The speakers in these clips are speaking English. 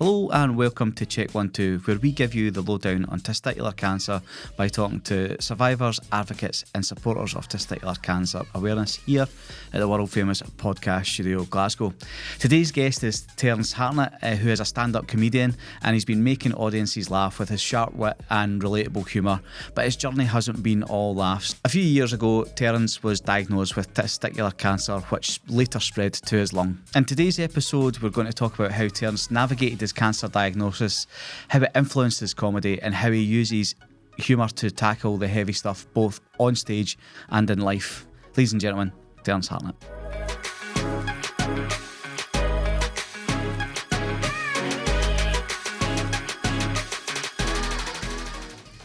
Hello and welcome to Check 1 2, where we give you the lowdown on testicular cancer by talking to survivors, advocates and supporters of testicular cancer awareness here at the world famous podcast studio Glasgow. Today's guest is Terence Hartnett, who is a stand-up comedian, and he's been making audiences laugh with his sharp wit and relatable humour, but his journey hasn't been all laughs. A few years ago, Terence was diagnosed with testicular cancer, which later spread to his lung. In today's episode, we're going to talk about how Terence navigated his cancer diagnosis, how it influenced his comedy, and how he uses humour to tackle the heavy stuff both on stage and in life. Ladies and gentlemen, Terence Hartnett.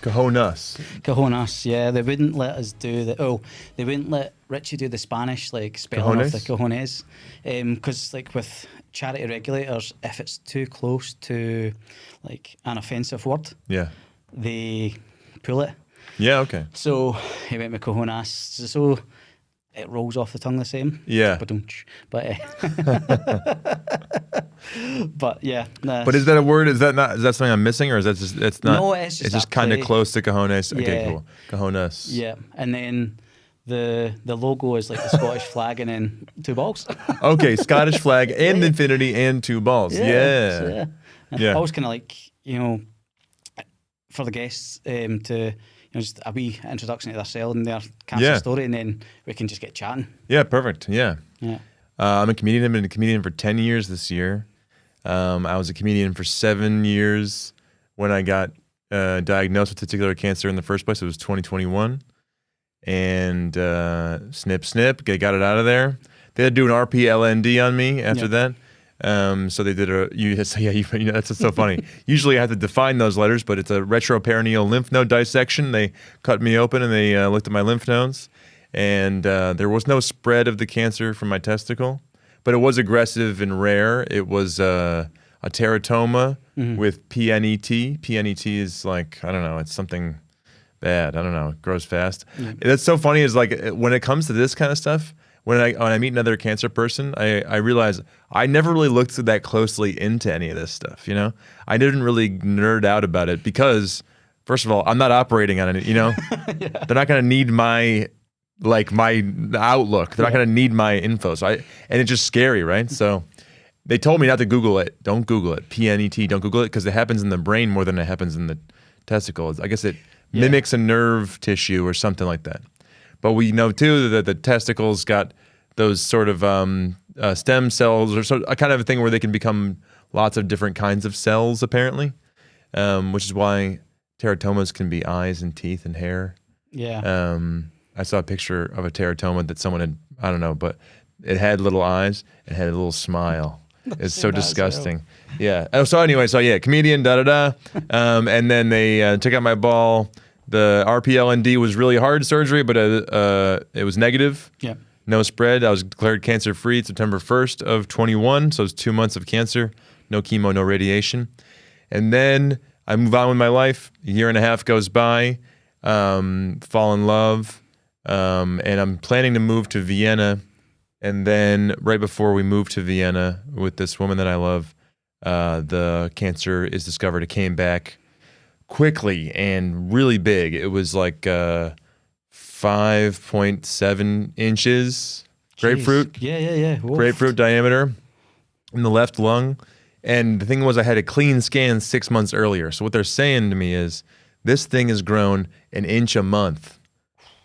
Cahonas, yeah. They wouldn't let us do they wouldn't let Richie do the Spanish, spelling of the cojones. Because, with charity regulators, if it's too close to, an offensive word, they pull it. Yeah, okay. So he went with cojonas. So it rolls off the tongue the same. Yeah. But but yeah. But is that a word? Is that something I'm missing, or is that just it's not? No, it's just kind of close to cojones. Okay, cool. Cahonas. Yeah, and then the logo is like the Scottish flag and then two balls. Okay, Scottish flag and infinity and two balls. Yeah. And I was kind of for the guests to. Just a wee introduction to themselves and their cancer story, and then we can just get chatting. Yeah, perfect. Yeah. I'm a comedian. I've been a comedian for 10 years this year. I was a comedian for 7 years when I got diagnosed with testicular cancer in the first place. It was 2021. And snip, they got it out of there. They had to do an RPLND on me after that. So they did that's just so funny. Usually I have to define those letters, but it's a retroperineal lymph node dissection. They cut me open and they looked at my lymph nodes, and there was no spread of the cancer from my testicle, but it was aggressive and rare. It was a teratoma with PNET. PNET is I don't know, it's something bad. I don't know, it grows fast. That's so funny is when it comes to this kind of stuff, when I meet another cancer person, I realize I never really looked that closely into any of this stuff, I didn't really nerd out about it because, first of all, I'm not operating on it, They're not going to need my outlook. They're not going to need my info. And it's just scary, right? So they told me not to Google it. Don't Google it. PNET, don't Google it, because it happens in the brain more than it happens in the testicles. I guess it mimics a nerve tissue or something like that. But we know, too, that the testicles got those sort of stem cells or a kind of a thing where they can become lots of different kinds of cells, apparently, which is why teratomas can be eyes and teeth and hair. Yeah. I saw a picture of a teratoma that someone had, I don't know, but it had little eyes and had a little smile. It's so disgusting. Yeah. Oh, so anyway, comedian, and then they took out my ball. The RPLND was really hard surgery, but it was negative. Yeah. No spread. I was declared cancer-free September 1st of 21, so it was 2 months of cancer. No chemo, no radiation. And then I move on with my life. A year and a half goes by, fall in love, and I'm planning to move to Vienna. And then right before we move to Vienna with this woman that I love, the cancer is discovered. It came back quickly and really big. It was 5.7 inches. Grapefruit. Jeez. Yeah. Whoa. Grapefruit diameter in the left lung. And the thing was, I had a clean scan 6 months earlier. So what they're saying to me is, this thing has grown an inch a month,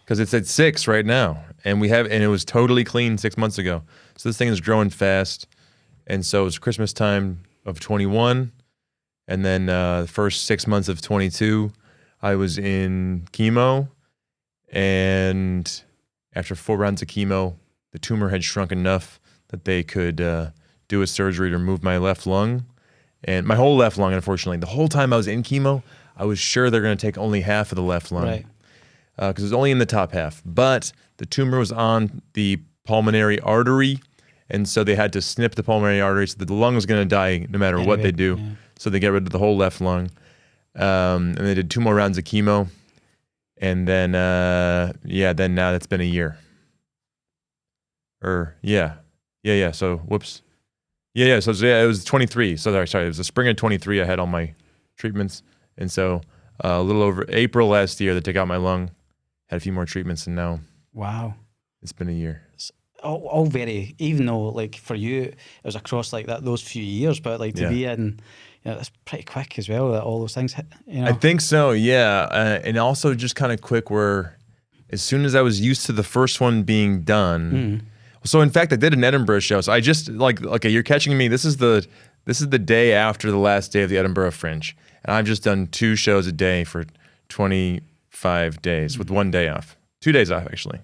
because it's at 6 right now, and it was totally clean 6 months ago. So this thing is growing fast, and so it's Christmas time of 21. And then the first 6 months of 22, I was in chemo. And after 4 rounds of chemo, the tumor had shrunk enough that they could do a surgery to remove my left lung. And my whole left lung, unfortunately. The whole time I was in chemo, I was sure they're going to take only half of the left lung. Right. Because it was only in the top half. But the tumor was on the pulmonary artery, and so they had to snip the pulmonary artery so that the lung was going to die no matter what they do. Yeah. So they get rid of the whole left lung. And they did 2 more rounds of chemo. And then, then now that's been a year. So, whoops. Yeah. So it was 23. So sorry, it was the spring of 23. I had all my treatments, and so a little over April last year, they took out my lung, had a few more treatments, and now it's been a year. All very, even though like for you it was across like that those few years, but like to be in, that's pretty quick as well. That all those things hit. I think so. Yeah, and also just kind of quick where. As soon as I was used to the first one being done, so in fact I did an Edinburgh show. So I just okay, you're catching me. This is the day after the last day of the Edinburgh Fringe, and I've just done 2 shows a day for 25 days with 1 day off, 2 days off actually.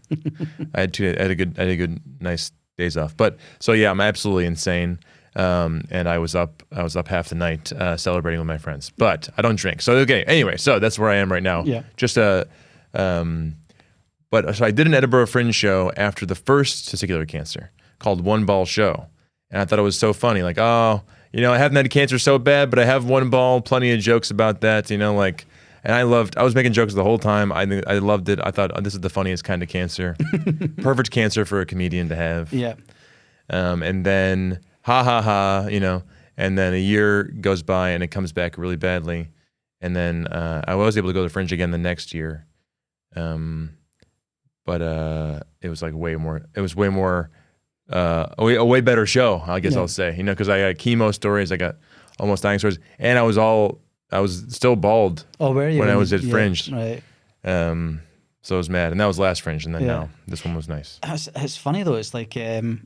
I had a good nice days off. But so yeah, I'm absolutely insane. And I was up half the night celebrating with my friends, but I don't drink. So okay, anyway, so that's where I am right now. Yeah, just But so I did an Edinburgh Fringe show after the first testicular cancer called One Ball Show. And I thought it was so funny. Like, I haven't had cancer so bad, but I have one ball, plenty of jokes about that, and I was making jokes the whole time. I loved it. I thought, this is the funniest kind of cancer. Perfect cancer for a comedian to have. Yeah. And then, and then a year goes by and it comes back really badly. And then I was able to go to Fringe again the next year. But it was like way more. It was way more, a way better show, I guess I'll say. Because I got chemo stories, I got almost dying stories, and I was still bald. Oh, were you? When I was at Fringe. Right. So I was mad, and that was last Fringe, and then now this one was nice. It's funny though. It's like the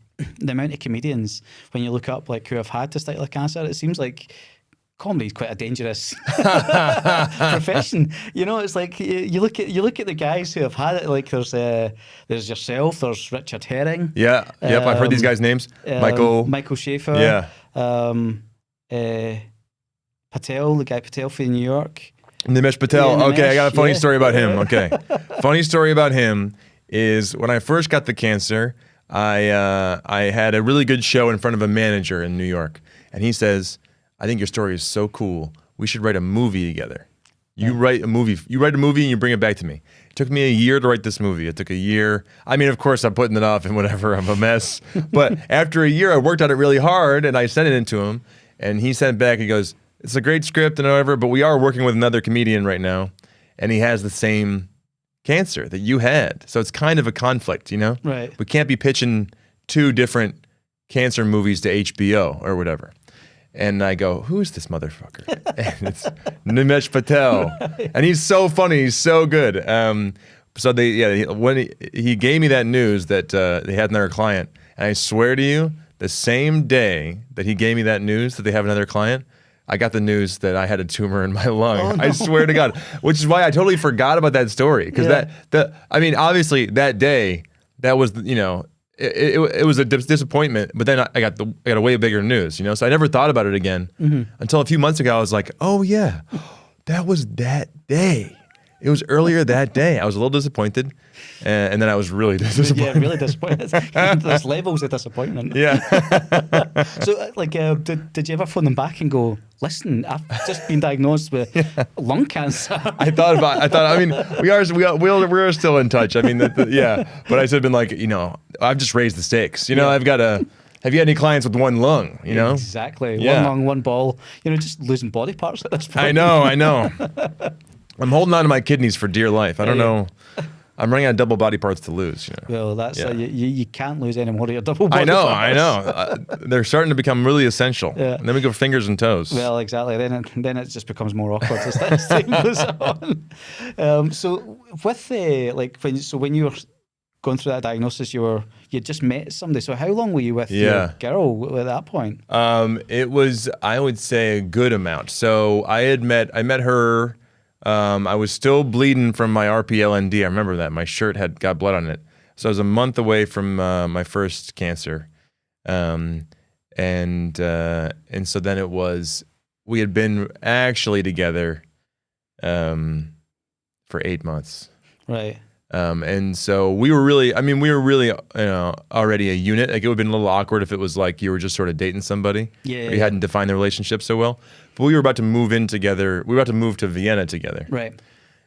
amount of comedians when you look up like who have had testicular cancer. It seems like comedy is quite a dangerous profession. It's like you look at the guys who have had it. Like there's yourself. There's Richard Herring. Yeah. Yep. I've heard these guys' names. Michael Schaefer. Yeah. Patel, the guy Patel from New York. Nimesh Patel. Yeah, Nimesh, okay, I got a funny story about him. Okay, funny story about him is when I first got the cancer, I had a really good show in front of a manager in New York, and he says, "I think your story is so cool. We should write a movie together. You write a movie and you bring it back to me." It took me a year to write this movie. It took a year. I mean, of course, I'm putting it off and whatever. I'm a mess. But after a year, I worked on it really hard, and I sent it in to him, and he sent it back. He goes, "It's a great script and whatever, but we are working with another comedian right now, and he has the same cancer that you had. So it's kind of a conflict, Right. We can't be pitching 2 different cancer movies to HBO or whatever." And I go, "Who's this motherfucker?" And it's Nimesh Patel. And he's so funny. He's so good. So when he gave me that news that they had another client, and I swear to you, the same day that he gave me that news that they have another client, I got the news that I had a tumor in my lung. Oh, no. I swear to God, which is why I totally forgot about that story. Because obviously that day, that was, it was a disappointment. But then I got a way bigger news, So I never thought about it again until a few months ago. I was like, oh yeah, that was that day. It was earlier that day. I was a little disappointed, and then I was really disappointed. Yeah, really disappointed. There's levels of disappointment. Yeah. So, did you ever phone them back and go, "Listen, I've just been diagnosed with lung cancer"? I thought, we are still in touch. I mean, but I said, I've just raised the stakes. I've got to. Have you had any clients with one lung? Exactly. Yeah. One lung, one ball. Just losing body parts at this point. I know. I'm holding on to my kidneys for dear life. I don't know. I'm running out of double body parts to lose. Well, that's you can't lose any more of your double body parts. I know. They're starting to become really essential. Yeah. And then we go fingers and toes. Well, exactly. Then it just becomes more awkward as time goes on. So with when you were going through that diagnosis, you just met somebody. So how long were you with your girl at that point? It was, I would say, a good amount. So I met her. I was still bleeding from my RPLND. I remember that. My shirt got blood on it. So I was a month away from my first cancer. And so then we had been actually together for 8 months. Right. And so we were really already a unit. Like, it would have been a little awkward if it was like you were just sort of dating somebody. Yeah. Or you hadn't defined the relationship so well. But we were about to move in together. We were about to move to Vienna together. Right.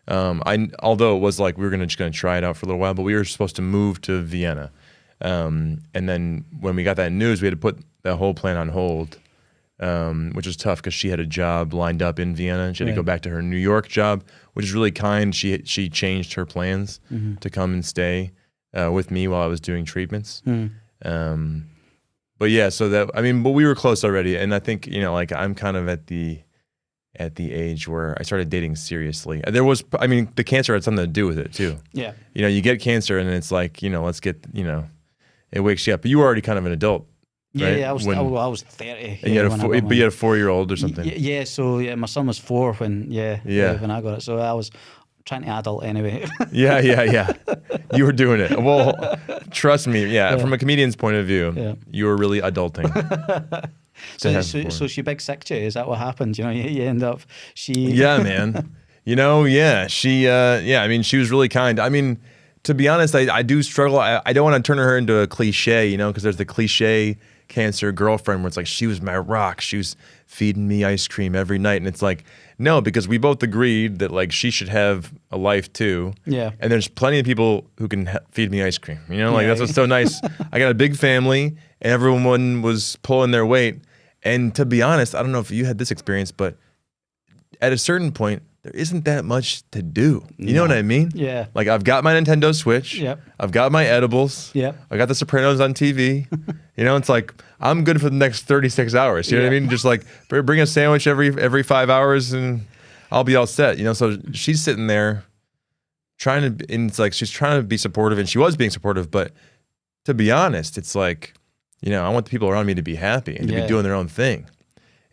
Although it was like we were just going to try it out for a little while, but we were supposed to move to Vienna. And then when we got that news, we had to put that whole plan on hold, which was tough because she had a job lined up in Vienna. She had to go back to her New York job, which is really kind. She changed her plans to come and stay with me while I was doing treatments. But yeah, so that, I mean, but we were close already. And I think, you know, like I'm kind of at the age where I started dating seriously. There was, I mean, the cancer had something to do with it too. Yeah. You know, you get cancer and it's like, you know, let's get, you know, it wakes you up. But you were already kind of an adult. Yeah, right? yeah, I was 30. And you had but you had a 4-year-old or something. Yeah, so yeah, my son was 4 when when I got it. So I was trying to adult anyway. Yeah. You were doing it. Well, trust me. Yeah, from a comedian's point of view, you were really adulting. So she big sick to you? Is that what happened? You know, you end up Yeah, man. You know, yeah, she I mean, she was really kind. I mean, to be honest, I do struggle. I don't want to turn her into a cliche, you know, because there's the cliche cancer girlfriend where it's like she was my rock. She was feeding me ice cream every night, and it's like, no, because we both agreed that like she should have a life too. Yeah. And there's plenty of people who can feed me ice cream. You know, like that's what's so nice. I got a big family, and everyone was pulling their weight. And to be honest, I don't know if you had this experience, but at a certain point, there isn't that much to do. You know what I mean? Yeah. Like I've got my Nintendo Switch. Yep. I've got my edibles. Yep. I got The Sopranos on TV. You know, it's like I'm good for the next 36 hours. You know what I mean? Just like bring a sandwich every 5 hours and I'll be all set. You know, so she's sitting there and it's like she's trying to be supportive, and she was being supportive, but to be honest, it's like, you know, I want the people around me to be happy and to be doing their own thing.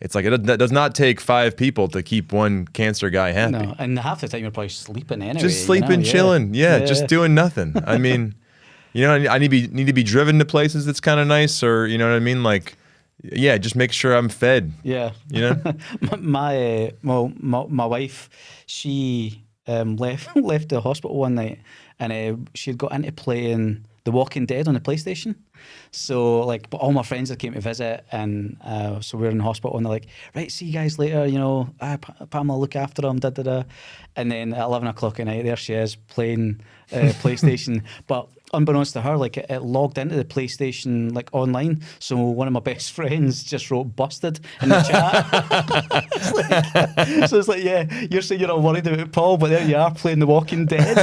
It's like it does not take 5 people to keep one cancer guy happy. No, and half the time you're probably sleeping anyway. Just sleeping, chilling, just doing nothing. I mean, you know, I need to be driven to places that's kind of nice, or you know what I mean, like, yeah, just make sure I'm fed. Yeah, you know. my wife, she left the hospital one night, and she had got into playing The Walking Dead on the PlayStation. So like, but all my friends that came to visit, and so we were in the hospital, and they're like, right, see you guys later, you know, Pamela, look after them, and then at 11 o'clock at night, there she is playing PlayStation. But unbeknownst to her, like it logged into the PlayStation like online. So one of my best friends just wrote "busted" in the chat. So it's like, yeah, you're saying you're not worried about Paul, but there you are playing The Walking Dead.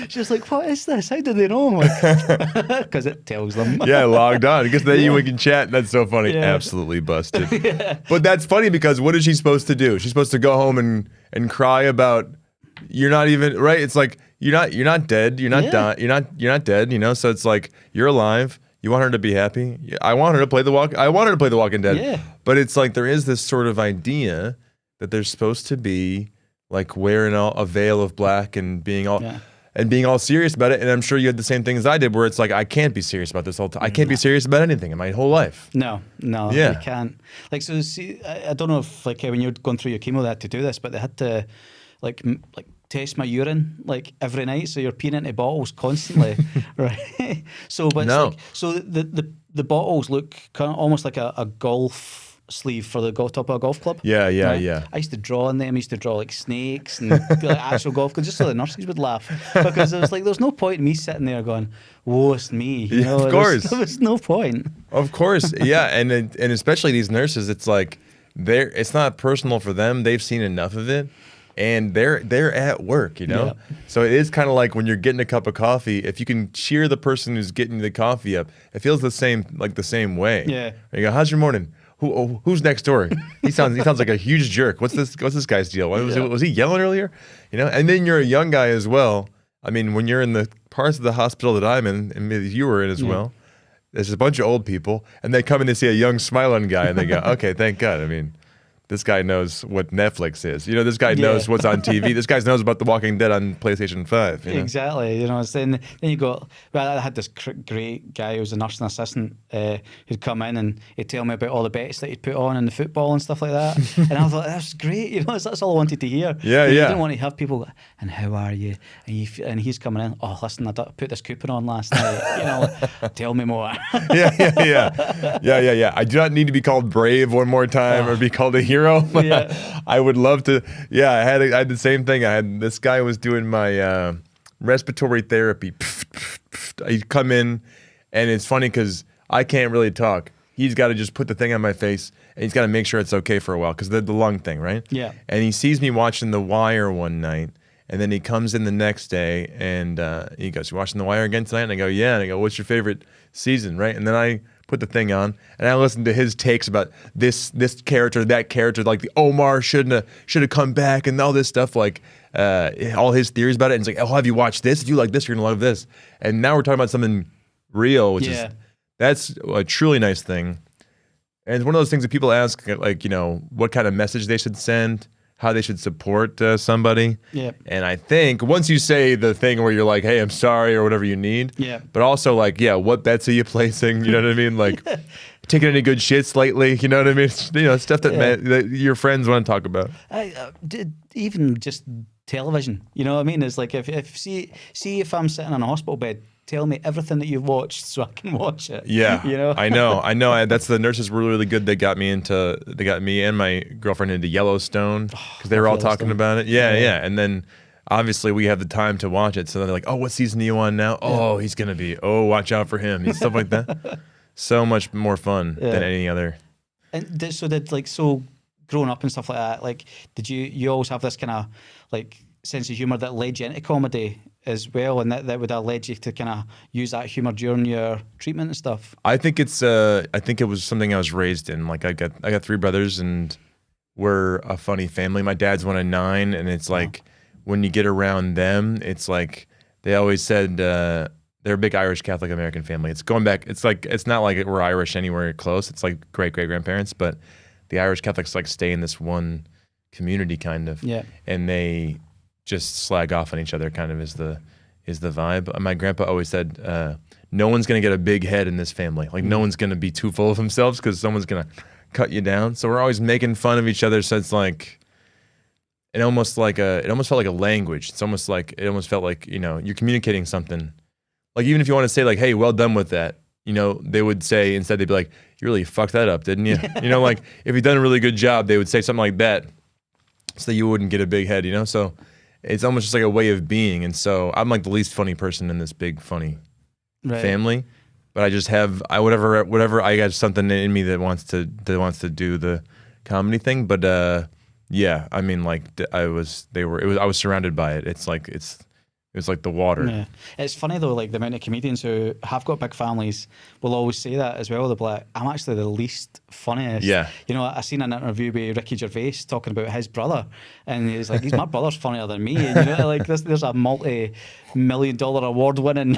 She's like, what is this? How did they know? Because it tells them. Yeah, logged on. Because then we can chat. That's so funny. Yeah. Absolutely busted. But that's funny because what is she supposed to do? She's supposed to go home and cry about you're not even right. It's like you're not dead. You're not dying. You're not dead. You know. So it's like you're alive. You want her to be happy. I want her to play The Walking Dead. Yeah. But it's like there is this sort of idea that they're supposed to be like wearing a veil of black and being all. Yeah. And being all serious about it, and I'm sure you had the same thing as I did, where it's like, I can't be serious about this whole time. I can't be serious about anything in my whole life. No, you can't. Like, so see, I don't know if like when you're going through your chemo, they had to do this, but they had to like test my urine like every night, so you're peeing into bottles constantly, right? So, but it's like, so the bottles look kind of almost like a golf sleeve for the top of a golf club. Yeah. I used to draw on them. I used to draw like snakes and like actual golf clubs, just so the nurses would laugh, because it was like there's no point in me sitting there going, "Whoa, it's me." You know, of course, there was no point. Of course, yeah, and especially these nurses, it's like it's not personal for them. They've seen enough of it. And they're at work, you know? Yeah. So it is kind of like when you're getting a cup of coffee, if you can cheer the person who's getting the coffee up, it feels the same way. Yeah. You go, how's your morning? Who's next door? He sounds like a huge jerk. What's this guy's deal? Was he yelling earlier? You know? And then you're a young guy as well. I mean, when you're in the parts of the hospital that I'm in, and maybe you were in as well, there's a bunch of old people, and they come in to see a young smiling guy, and they go, okay, thank God. I mean, this guy knows what Netflix is. You know, this guy knows what's on TV. This guy knows about The Walking Dead on PlayStation 5. You know? Exactly. You know, then you got, well, I had this great guy who was a nursing assistant who'd come in and he'd tell me about all the bets that he'd put on in the football and stuff like that. And I thought, that's great. You know, that's all I wanted to hear. Yeah, You didn't want to have people go, and how are you? And he's coming in, oh, listen, I put this coupon on last night. You know, tell me more. Yeah. I do not need to be called brave one more time or be called a hero. I would love to. Yeah, I had the same thing. This guy was doing my respiratory therapy. I come in, and it's funny because I can't really talk. He's got to just put the thing on my face, and he's got to make sure it's okay for a while because the lung thing, right? Yeah. And he sees me watching The Wire one night, and then he comes in the next day, and he goes, "You watching The Wire again tonight?" And I go, "Yeah." And I go, "What's your favorite season?" Right? And then I put the thing on, and I listen to his takes about this character, that character, like the Omar should have come back, and all this stuff, like all his theories about it. And it's like, "Oh, have you watched this? If you like this, you're gonna love this." And now we're talking about something real, which is that's a truly nice thing. And it's one of those things that people ask, like, what kind of message they should send, how they should support somebody. Yeah. And I think once you say the thing where you're like, "Hey, I'm sorry," or whatever you need. Yeah. But also like, what bets are you placing? You know what I mean? Like, taking any good shits lately? You know what I mean? Stuff that your friends want to talk about. I did even just television. You know what I mean? It's like if see if I'm sitting on a hospital bed, tell me everything that you've watched so I can watch it. Yeah, I know. That's the nurses were really good. They got me and my girlfriend into Yellowstone because they were all talking about it. Yeah. And then obviously we have the time to watch it. So then they're like, "Oh, what season are you on now? Oh, he's going to be, watch out for him." And stuff like that. So much more fun than any other. And so growing up and stuff like that, like, did you always have this kind of like sense of humor that led you into comedy as well, and that would have led you to kind of use that humor during your treatment and stuff? I think it was something I was raised in. Like I got 3 brothers, and we're a funny family. My dad's one of 9, and it's like when you get around them, it's like they always said they're a big Irish Catholic American family. It's going back. It's like it's not like we're Irish anywhere close. It's like great grandparents, but the Irish Catholics like stay in this one community kind of, and they just slag off on each other kind of is the vibe. My grandpa always said, "No one's gonna get a big head in this family. Like no one's gonna be too full of themselves because someone's gonna cut you down." So we're always making fun of each other. So it's like it almost felt like a language. It almost felt like you're communicating something. Like even if you want to say like, "Hey, well done with that," they would say instead they'd be like, "You really fucked that up, didn't you?" Like if you've done a really good job, they would say something like that, so that you wouldn't get a big head. So. It's almost just like a way of being, and so I'm like the least funny person in this big funny family, but I just have whatever I got something in me that wants to do the comedy thing. But I mean, like I was surrounded by it. It was like the water. Yeah. It's funny though, like the amount of comedians who have got big families will always say that as well. They'll be like, "I'm actually the least funniest." Yeah. I seen an interview with Ricky Gervais talking about his brother, and he's like, "My brother's funnier than me." And, like there's a multi-million-dollar award-winning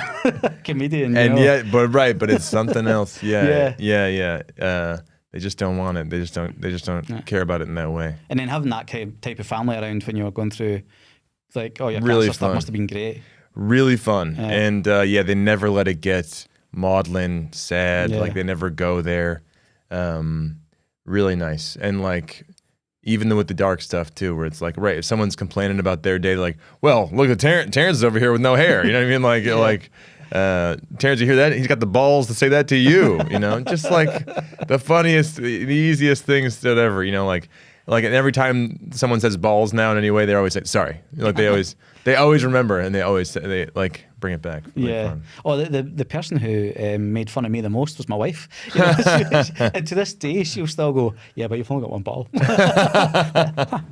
comedian. But it's something else. Yeah. They just don't want it. They just don't care about it in that way. And then having that type of family around when you're going through. Like, your really cancer stuff must have been great. Really fun. And they never let it get maudlin, sad. Like they never go there. Really nice. And like, even with the dark stuff too, where it's like, right, if someone's complaining about their day, like, "Well, look at Terence is over here with no hair." You know what I mean? Like, Terence, you hear that? He's got the balls to say that to you. Just like the funniest, the easiest things that ever. Like every time someone says balls now in any way, they always say sorry. Like they always remember, and they like bring it back. Really fun. Oh, the person who made fun of me the most was my wife. And to this day, she'll still go, "Yeah, but you've only got one ball."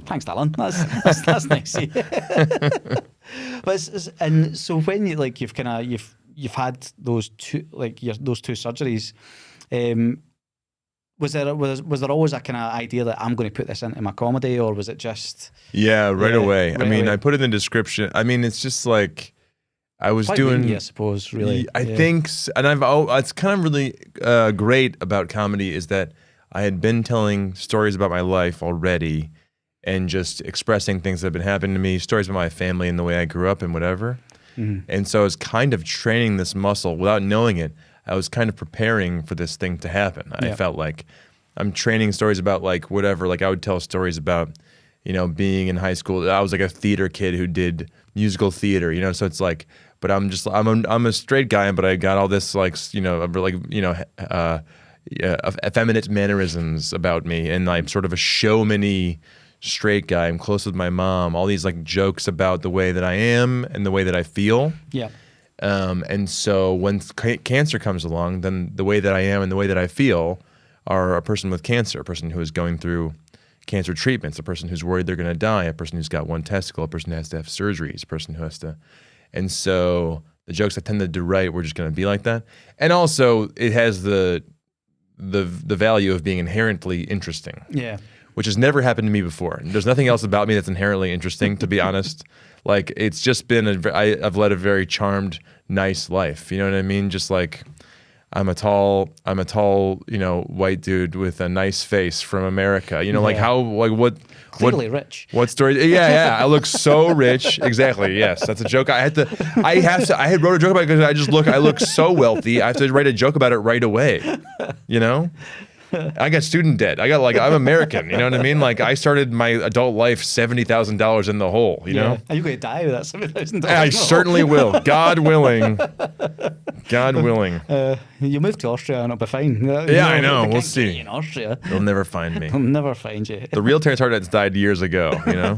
Thanks, darling. That's nice. But and so when you've had those two those 2 surgeries. Was there always a kind of idea that I'm going to put this into my comedy, or was it just right away? Right I mean, away. I put it in the description. I mean, it's just like I was Quite doing. windy, I suppose, really. I think, and it's kind of really great about comedy is that I had been telling stories about my life already, and just expressing things that have been happening to me, stories about my family and the way I grew up and whatever. Mm-hmm. And so I was kind of training this muscle without knowing it. I was kind of preparing for this thing to happen. I felt like I'm training stories about like whatever. Like I would tell stories about, being in high school. I was like a theater kid who did musical theater, So it's like, but I'm a straight guy, but I got all this effeminate mannerisms about me, and I'm sort of a straight guy. I'm close with my mom. All these like jokes about the way that I am and the way that I feel. Yeah. And so when cancer comes along, then the way that I am and the way that I feel are a person with cancer, a person who is going through cancer treatments, a person who's worried they're going to die, a person who's got one testicle, a person who has to have surgeries, a person who has to. And so the jokes I tended to write were just going to be like that. And also it has the value of being inherently interesting. Yeah. Which has never happened to me before. There's nothing else about me that's inherently interesting, to be honest. Like, it's just been, I've led a very charmed, nice life. You know what I mean? Just like, I'm a tall, white dude with a nice face from America. You know, like how, like what? Clearly rich. What story? Yeah. I look so rich. Exactly. Yes, that's a joke. I had wrote a joke about it because I look so wealthy. I have to write a joke about it right away. You know? I got student debt. I'm American. You know what I mean? Like, I started my adult life $70,000 in the hole. You know? Are you going to die with that $70,000? I certainly will. God willing. God willing. You move to Austria and it'll be fine. I know. We'll see. In Austria, they'll never find me. They'll never find you. The real Terence Hartnett's died years ago. You know.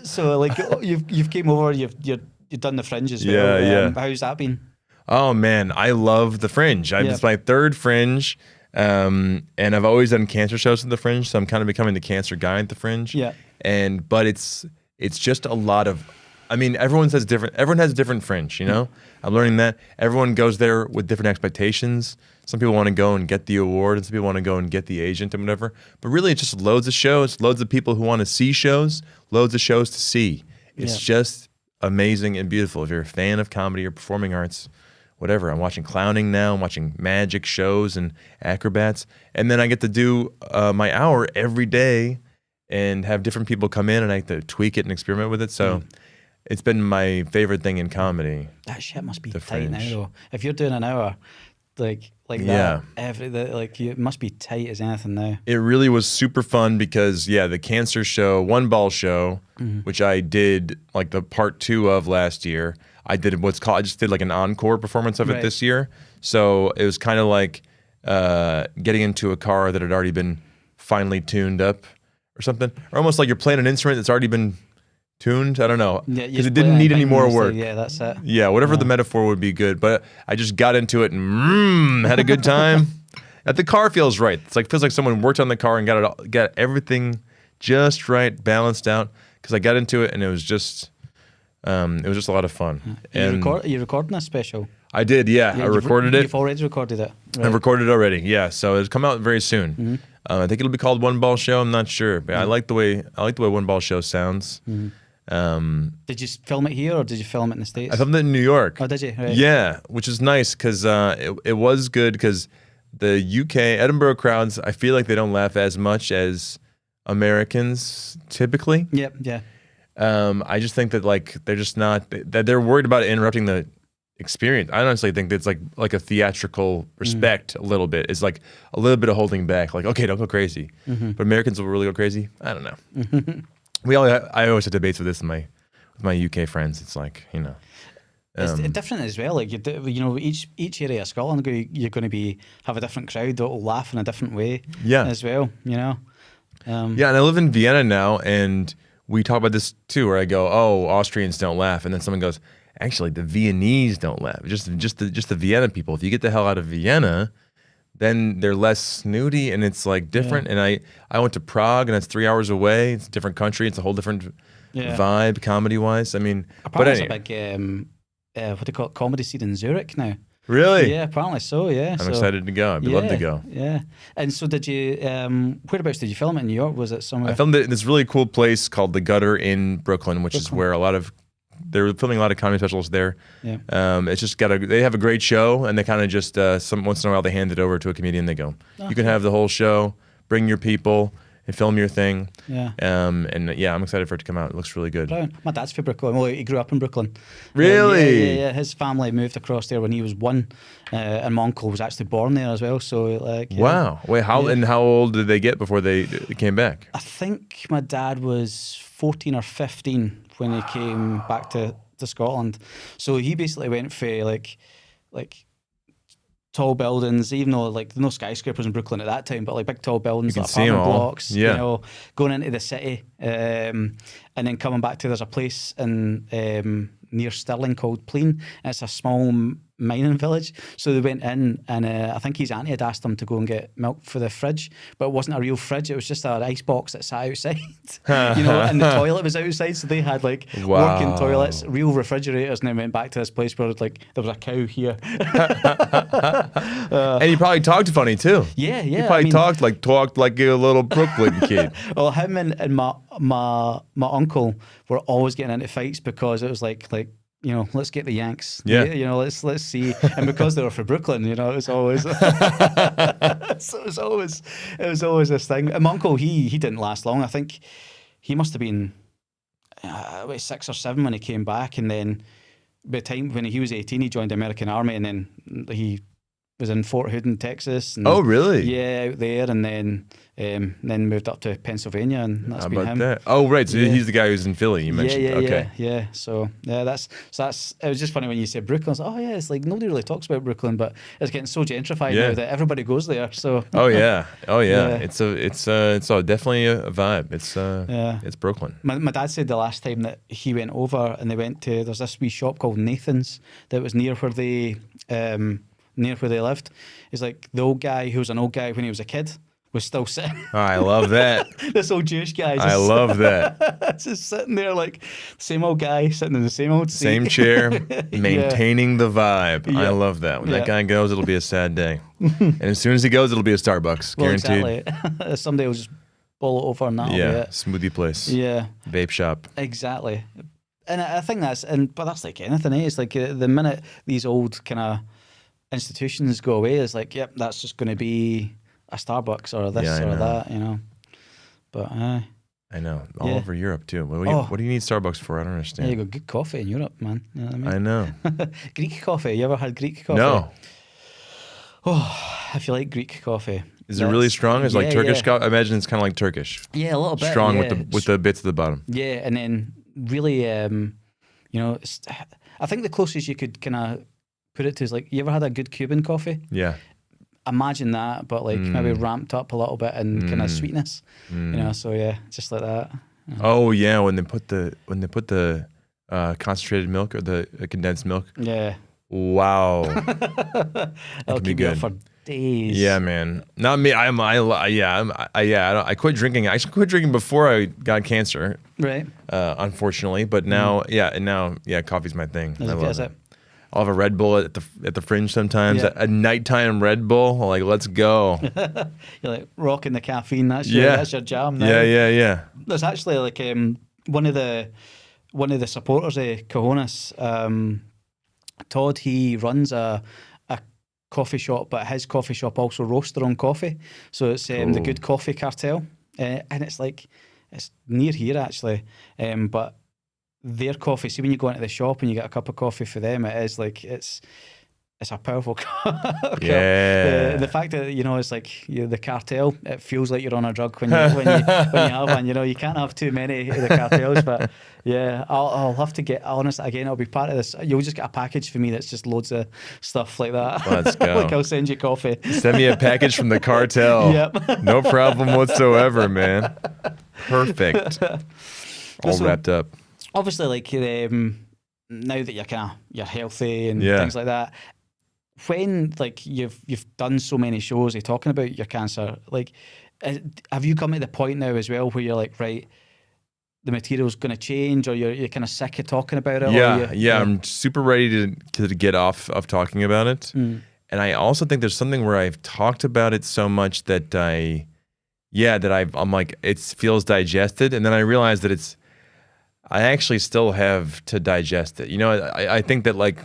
So, like, you've came over. You've done the Fringe as well. Yeah. How's that been? Oh man, I love the Fringe. It's my third Fringe, and I've always done cancer shows at the Fringe, so I'm kind of becoming the cancer guy at the Fringe. Yeah. But it's just a lot of, I mean, everyone has a different Fringe, you know? I'm learning that. Everyone goes there with different expectations. Some people want to go and get the award, and some people want to go and get the agent and whatever. But really, it's just loads of shows, loads of people who want to see shows, loads of shows to see. It's just amazing and beautiful. If you're a fan of comedy or performing arts, whatever. I'm watching clowning now. I'm watching magic shows and acrobats. And then I get to do my hour every day and have different people come in, and I get to tweak it and experiment with it. So it's been my favorite thing in comedy. That shit must be tight now, though. If you're doing an hour like that, it must be tight as anything now. It really was super fun because, the cancer show, One Ball Show, which I did like the part 2 of last year, I just did like an encore performance of it this year. So it was kind of like getting into a car that had already been finely tuned up or something. Or almost like you're playing an instrument that's already been tuned. I don't know. Because it didn't need any more work. Yeah, that's it. Yeah, whatever the metaphor would be good. But I just got into it and had a good time. The car feels right. Feels like someone worked on the car and got everything just right, balanced out. Because I got into it and it was just a lot of fun. You're recording a special? I did, yeah. I recorded it. You've already recorded it? Right. I've recorded it already, yeah. So it'll come out very soon. I think it'll be called One Ball Show. I'm not sure, but I like the way One Ball Show sounds. Did you film it here or did you film it in the States? I filmed it in New York. Oh, did you? Right. Yeah, which is nice because it was good because the UK, Edinburgh crowds, I feel like they don't laugh as much as Americans typically. Yep, yeah. I just think that they're just not, that they're worried about interrupting the experience. I honestly think that's like a theatrical respect a little bit. It's like a little bit of holding back. Like, okay, don't go crazy. But Americans will really go crazy. I don't know. I always have debates with this with my UK friends. It's like, it's different as well. Like each area of Scotland, you're going to have a different crowd that will laugh in a different way. Yeah. As well. Yeah, and I live in Vienna now, and we talk about this too, where I go, "Oh, Austrians don't laugh," and then someone goes, "Actually, the Viennese don't laugh. Just the Vienna people. If you get the hell out of Vienna, then they're less snooty, and it's like different." Yeah. And I went to Prague, and that's 3 hours away. It's a different country. It's a whole different vibe, comedy wise. I mean, apparently it's a big what do you call it, comedy scene in Zurich now. Really? Yeah, apparently so. Yeah, I'm excited to go. I'd love to go. Yeah. And so, did you? Whereabouts did you film it in New York? Was it somewhere? I filmed it in this really cool place called The Gutter in Brooklyn, which is where they were filming a lot of comedy specials there. Yeah. It's just they have a great show, and they kind of just once in a while they hand it over to a comedian. They go, you can have the whole show, bring your people, and film your thing. Yeah. And yeah, I'm excited for it to come out. It looks really good. Brilliant. My dad's from Brooklyn. Well, he grew up in Brooklyn. Really? Yeah. His family moved across there when he was 1, and my uncle was actually born there as well. So wow. Wait, how old did they get before they came back? I think my dad was 14 or 15 when he came back to Scotland. So he basically went for like tall buildings, even though like no skyscrapers in Brooklyn at that time, but like big tall buildings, You can like see 'em apartment all. blocks, Yeah. you know, going into the city, and then coming back to, there's a place in near Stirling called Pleen. It's a small mining village. So they went in, and I think his auntie had asked him to go and get milk for the fridge, but it wasn't a real fridge. It was just an ice box that sat outside, you know, and the toilet was outside. So they had like working toilets, real refrigerators, and then went back to this place where like there was a cow here. And you probably talked funny too. Yeah. You probably talked like a little Brooklyn kid. Well, him and my uncle were always getting into fights because it was like you know, let's get the Yanks. Yeah. You know, let's see. And because they were from Brooklyn, you know, it was always so it was always this thing. And my uncle, he didn't last long. I think he must have been 6 or 7 when he came back, and then by the time when he was 18, he joined the American Army, and then he was in Fort Hood in Texas. And, oh, really? Yeah, out there, and then moved up to Pennsylvania, and that's How been about him. that? Oh, right. So he's the guy who's in Philly. You mentioned. Yeah. So that's. It was just funny when you said Brooklyn. I was like, oh yeah, it's like nobody really talks about Brooklyn, but it's getting so gentrified now that everybody goes there. So. Oh yeah. It's definitely a vibe. It's Brooklyn. My dad said the last time that he went over and they went to, there's this wee shop called Nathan's that was near where they lived. He's like, the old guy who was an old guy when he was a kid was still sitting. Oh, I love that. This old Jewish guy. I love that. Just sitting there like same old guy sitting in the same old seat. Same chair, maintaining the vibe. Yeah. I love that. When that guy goes, it'll be a sad day. And as soon as he goes, it'll be a Starbucks, guaranteed. Exactly. Someday we'll just bowl it over and that'll be it. Smoothie place. Yeah. Vape shop. Exactly. And I think but that's like anything, eh? It's like the minute these old kind of institutions go away, it's like, yep, that's just going to be a Starbucks or this or that, you know. But I know, all over Europe too. What do you need Starbucks for? I don't understand. Yeah, you got good coffee in Europe, man. You know what I mean? I know. Greek coffee. You ever had Greek coffee? No. Oh, if you like Greek coffee, is it really strong? Is it like Turkish coffee? I imagine it's kind of like Turkish. Yeah, a little bit. Strong with the bits at the bottom. Yeah, and then really, you know, I think the closest you could kind of put it to is like, you ever had a good Cuban coffee? Yeah. Imagine that, but like maybe ramped up a little bit in kind of sweetness, you know. So yeah, just like that. Oh yeah, when they put the concentrated milk or the condensed milk. Yeah. Wow. That'll keep you up for days. Yeah, man. Not me. I quit drinking. I actually quit drinking before I got cancer. Right. Unfortunately, but now, coffee's my thing. I love it. I'll have a Red Bull at the Fringe sometimes. A nighttime Red Bull. Like, let's go. You're like rocking the caffeine. That's your jam now. Yeah. There's actually like one of the supporters of Cahonas, Todd. He runs a coffee shop, but his coffee shop also roasts their own coffee. So it's the Good Coffee Cartel, and it's near here actually, but their coffee, see when you go into the shop and you get a cup of coffee for them, it is like it's a powerful cup. Yeah. The fact that, you know, it's like the cartel, it feels like you're on a drug when you have one. You know, you can't have too many of the cartels, but yeah, I'll have to get, honest, again, I'll be part of this. You'll just get a package for me that's just loads of stuff like that. Let's go. Like, I'll send you coffee. Send me a package from the cartel. Yep. No problem whatsoever, man. Perfect. All wrapped up. Obviously, like now that you're healthy and things like that, when like you've done so many shows talking about your cancer, like have you come to the point now as well where you're like, right, the material's going to change, or you're kind of sick of talking about it? Yeah. I'm super ready to get off of talking about it. And I also think there's something where I've talked about it so much that I'm like, it feels digested, and then I realize that I actually still have to digest it. You know, I think that like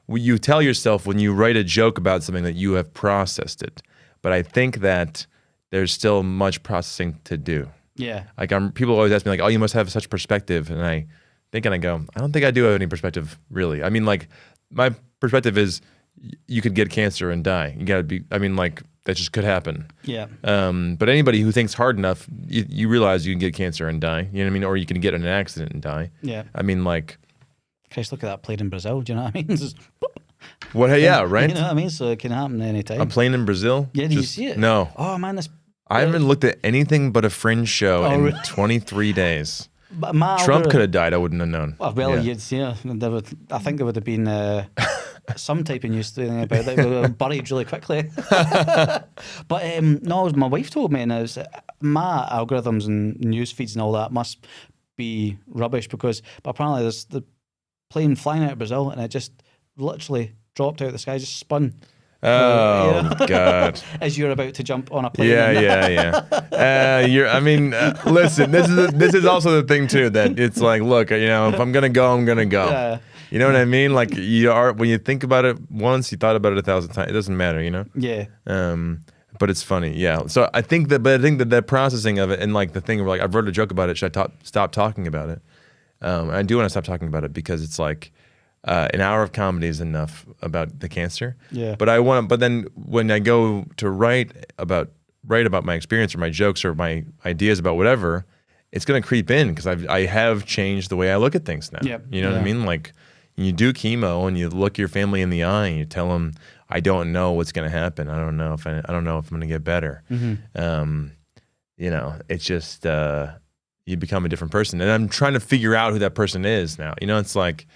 you tell yourself when you write a joke about something that you have processed it, but I think that there's still much processing to do. Yeah. Like people always ask me like, oh, you must have such perspective. And I think and I go, I don't think I do have any perspective really. I mean, like my perspective is you could get cancer and die. You gotta be, I mean, like that just could happen. Yeah. But anybody who thinks hard enough, you realize you can get cancer and die. You know what I mean? Or you can get in an accident and die. Yeah. I mean, like, Christ, look at that played in Brazil. Do you know what I mean? Just, What? Yeah, right. You know what I mean? So it can happen anytime. A plane in Brazil. Yeah, did you see it? No. Oh man, I haven't looked at anything but a Fringe show in really? 23 days. But Trump could have died. I wouldn't have known. Well, I think there would have been some type of news thing about that. We were buried really quickly. But no, my wife told me, and it was, my algorithms and news feeds and all that must be rubbish but apparently there's the plane flying out of Brazil and it just literally dropped out of the sky, just spun. Oh, God. As you're about to jump on a plane. Yeah. Listen, this is also the thing too, that it's like, look, if I'm going to go, I'm going to go. Yeah. You know what I mean? Like when you think about it once, you thought about it 1,000 times. It doesn't matter, Yeah. But it's funny. Yeah. So I think that processing of it and like the thing where like, I've wrote a joke about it. Should I stop talking about it? I do want to stop talking about it because it's like, an hour of comedy is enough about the cancer. Yeah. But then when I go to write about my experience or my jokes or my ideas about whatever, it's going to creep in because I have changed the way I look at things now. Yep. You know what I mean? Like you do chemo and you look your family in the eye and you tell them, I don't know what's going to happen. I don't know if I'm going to get better. Mm-hmm. It's just, you become a different person. And I'm trying to figure out who that person is now. It's like,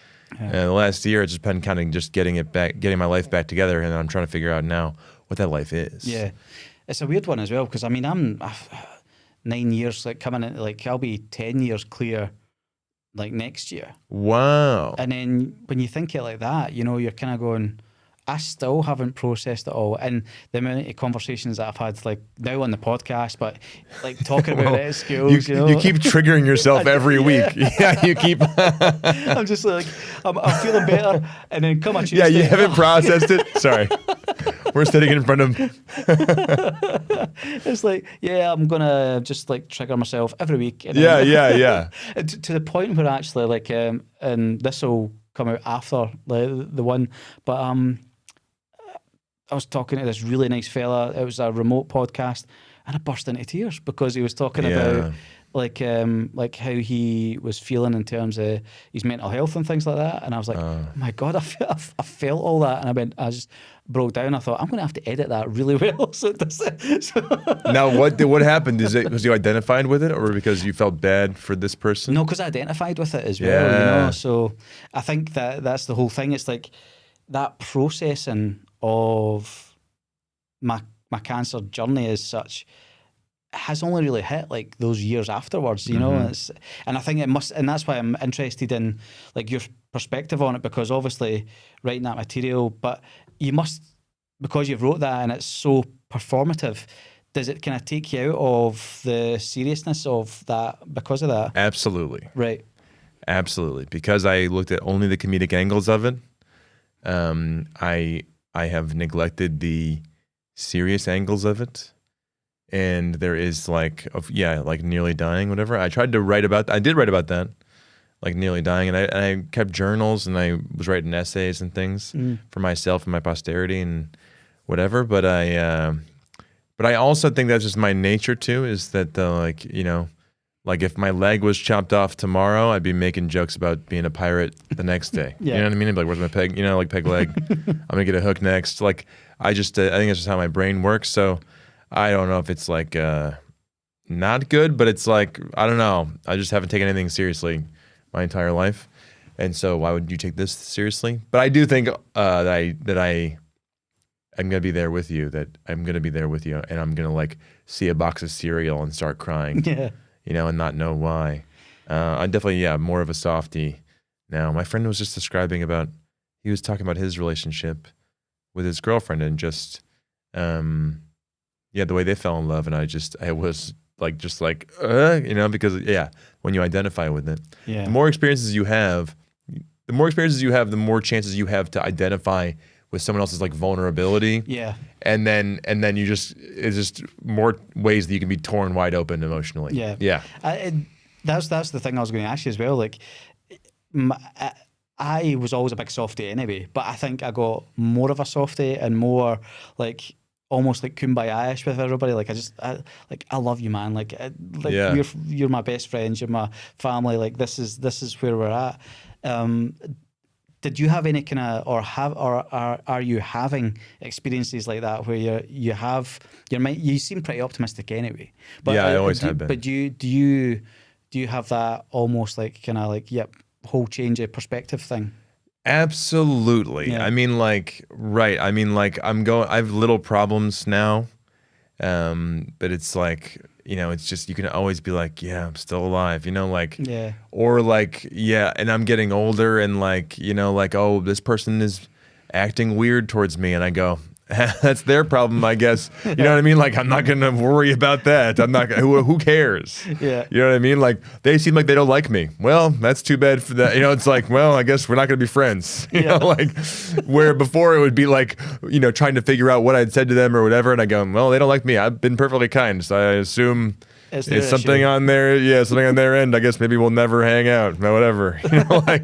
the last year, it's just been kind of just getting my life back together, and I'm trying to figure out now what that life is. Yeah, it's a weird one as well because I'm 9 years coming in, I'll be 10 years clear next year. Wow. And then when you think it like that, you're kind of going, I still haven't processed it all, and the amount of conversations that I've had now on the podcast, but talking about it at schools. You keep triggering yourself every week. Yeah, you keep. I'm just I'm feeling better, and then come on Tuesday. Yeah, you haven't processed it. Sorry, we're sitting in front of him. It's I'm gonna just trigger myself every week. And Yeah. To the point where actually and this will come out after the one, but I was talking to this really nice fella. It was a remote podcast, and I burst into tears because he was talking about how he was feeling in terms of his mental health and things like that. And I was like, oh my God, I felt all that, and I just broke down. I thought I'm going to have to edit that really well. Now, what happened? Was you identified with it, or because you felt bad for this person? No, because I identified with it as well. So I think that's the whole thing. It's that processing of my cancer journey as such has only really hit those years afterwards, Mm-hmm. And I think it must, and that's why I'm interested in your perspective on it, because obviously writing that material, but you must, because you've wrote that and it's so performative, does it kind of take you out of the seriousness of that because of that? Absolutely. Right. Absolutely. Because I looked at only the comedic angles of it. I have neglected the serious angles of it. And there is nearly dying, whatever. I did write about that, nearly dying. And I kept journals and I was writing essays and things for myself and my posterity and whatever. But I also think that's just my nature too, is that if my leg was chopped off tomorrow, I'd be making jokes about being a pirate the next day. Yeah. You know what I mean? I'd be like, where's my peg? Peg leg. I'm going to get a hook next. I think that's just how my brain works. So I don't know if it's not good, but it's I don't know. I just haven't taken anything seriously my entire life. And so why would you take this seriously? But I do think that I'm going to be there with you, and I'm going to see a box of cereal and start crying. Yeah. And not know why. I'm definitely, more of a softie now. My friend was just describing he was talking about his relationship with his girlfriend and just, the way they fell in love. And I was because, when you identify with it, the more experiences you have, the more chances you have to identify with someone else's vulnerability. Yeah. And then it's just more ways that you can be torn wide open emotionally. Yeah. Yeah. That's the thing I was going to ask you as well. I was always a big softie anyway, but I think I got more of a softie and more almost kumbaya-ish with everybody. I love you, man. You're my best friends. You're my family. This is where we're at. did you have any kind of, or are you having experiences like that where you have your mind? You seem pretty optimistic anyway. But yeah, I always have been. But do you have that almost like kind of like whole change of perspective thing? Absolutely. Yeah. I mean, like, right. I mean, like, I have little problems now, but it's like, it's just, you can always be like, yeah, I'm still alive, like, yeah, or like, yeah, and I'm getting older and like, like, oh, this person is acting weird towards me, and I go, that's their problem, I guess. You know what I mean? Like, I'm not going to worry about that. I'm not who cares? Yeah. You know what I mean? Like, they seem like they don't like me. Well, that's too bad for that. It's like, well, I guess we're not going to be friends. You know, like, where before it would be like, trying to figure out what I'd said to them or whatever. And I go, well, they don't like me. I've been perfectly kind. So I assume it's something on their, something on their end. I guess maybe we'll never hang out. No, whatever. Like,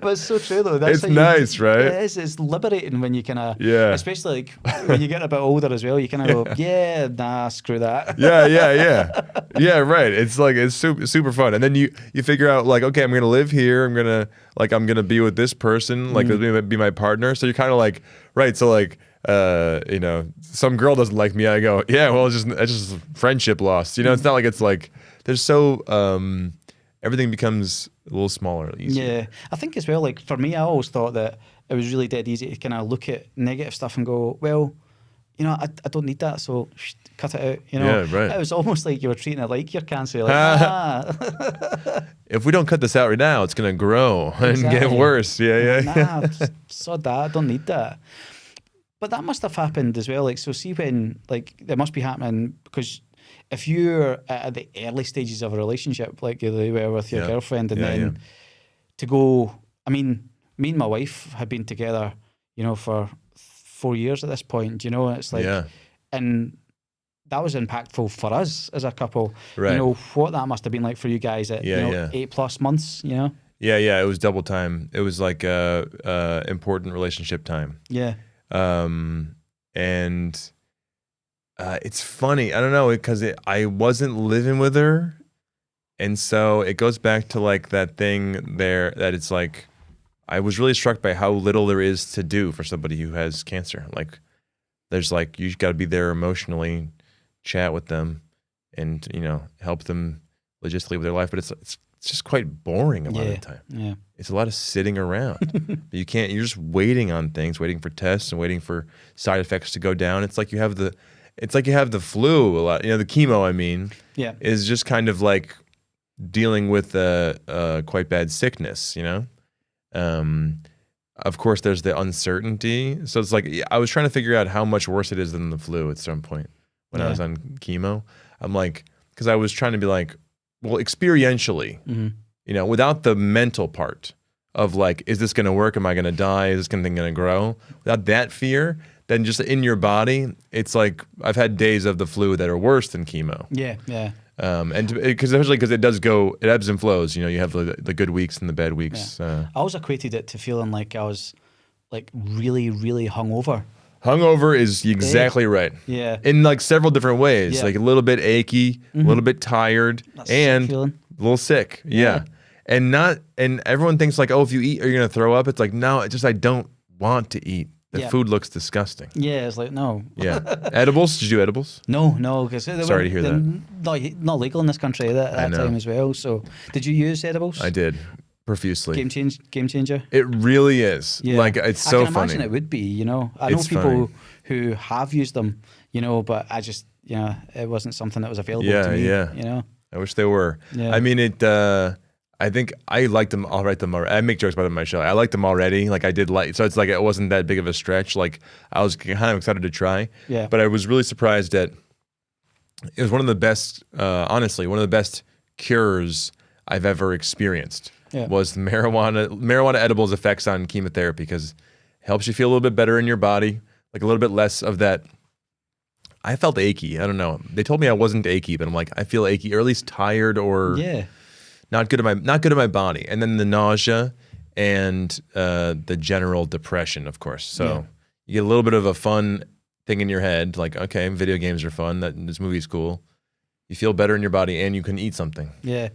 but it's so true though. That's it's nice, right? It is. It's liberating when you kind of, yeah. Especially like when you get a bit older as well. You kind of go, yeah, nah, screw that. Yeah, right. It's like, it's super fun. And then you figure out like, okay, I'm gonna live here. I'm gonna be with this person. Like, this will be my partner. So you're kind of like, right. So like, some girl doesn't like me. I go, yeah, well, it's just friendship lost. It's not like it's like there's everything becomes a little smaller, easier. Yeah, I think as well. Like for me, I always thought that it was really dead easy to kind of look at negative stuff and go, well, I don't need that, so cut it out. Yeah, right. It was almost like you were treating it like your cancer. Like, if we don't cut this out right now, it's gonna grow and get worse. Yeah. Nah, sod that. I don't need that. But that must have happened as well. Like, so see when, like, it must be happening because if you're at the early stages of a relationship, like you were with your girlfriend, and then to go, I mean, me and my wife had been together, for 4 years at this point, and it's like, and that was impactful for us as a couple. Right. What that must have been like for you guys at, 8+ months, Yeah, it was double time. It was like important relationship time. Yeah. And it's funny, I don't know, because I wasn't living with her, and so it goes back to like that thing there that it's like I was really struck by how little there is to do for somebody who has cancer. Like, there's like, you got to be there emotionally, chat with them, and help them logistically with their life, but it's just quite boring a lot of the time. Yeah. It's a lot of sitting around. You're just waiting on things, waiting for tests and waiting for side effects to go down. It's like you have the flu a lot. The chemo, I mean, is just kind of like dealing with quite bad sickness, Of course, there's the uncertainty. So it's like, I was trying to figure out how much worse it is than the flu at some point when I was on chemo. I'm like, because I was trying to be like, well, experientially, without the mental part of like, is this going to work? Am I going to die? Is this thing going to grow? Without that fear, then just in your body, it's like, I've had days of the flu that are worse than chemo. Yeah. And especially because it ebbs and flows. You have the good weeks and the bad weeks. I always equated it to feeling like I was like really, really hungover. Hungover is exactly right. Yeah. In like several different ways, like a little bit achy, a little bit tired, and a little sick. Yeah. And everyone thinks like, oh, if you eat, are you going to throw up? It's like, no, it's just, I don't want to eat. The food looks disgusting. Yeah, it's like, no. Yeah. Edibles? Did you do edibles? No, because sorry to hear that. Not legal in this country at that time as well. So, did you use edibles? I did. Profusely. Game changer. It really is. Yeah. Like, it's so funny. I can imagine it would be, I know people who have used them, but I just, it wasn't something that was available to me. Yeah. I wish they were. Yeah. I mean, I think I liked them. I'll write them. I make jokes about them on my show. I liked them already. Like, I did so it's like, it wasn't that big of a stretch. Like, I was kind of excited to try. Yeah. But I was really surprised that it was one of the best, honestly, one of the best cures I've ever experienced. Yeah. Was the marijuana edibles' effects on chemotherapy, because it helps you feel a little bit better in your body, like a little bit less of that. I felt achy. I don't know. They told me I wasn't achy, but I'm like, I feel achy, or at least tired, or not good at my body. And then the nausea and the general depression, of course. So you get a little bit of a fun thing in your head, like, okay, video games are fun. This movie's cool. You feel better in your body, and you can eat something. Yeah.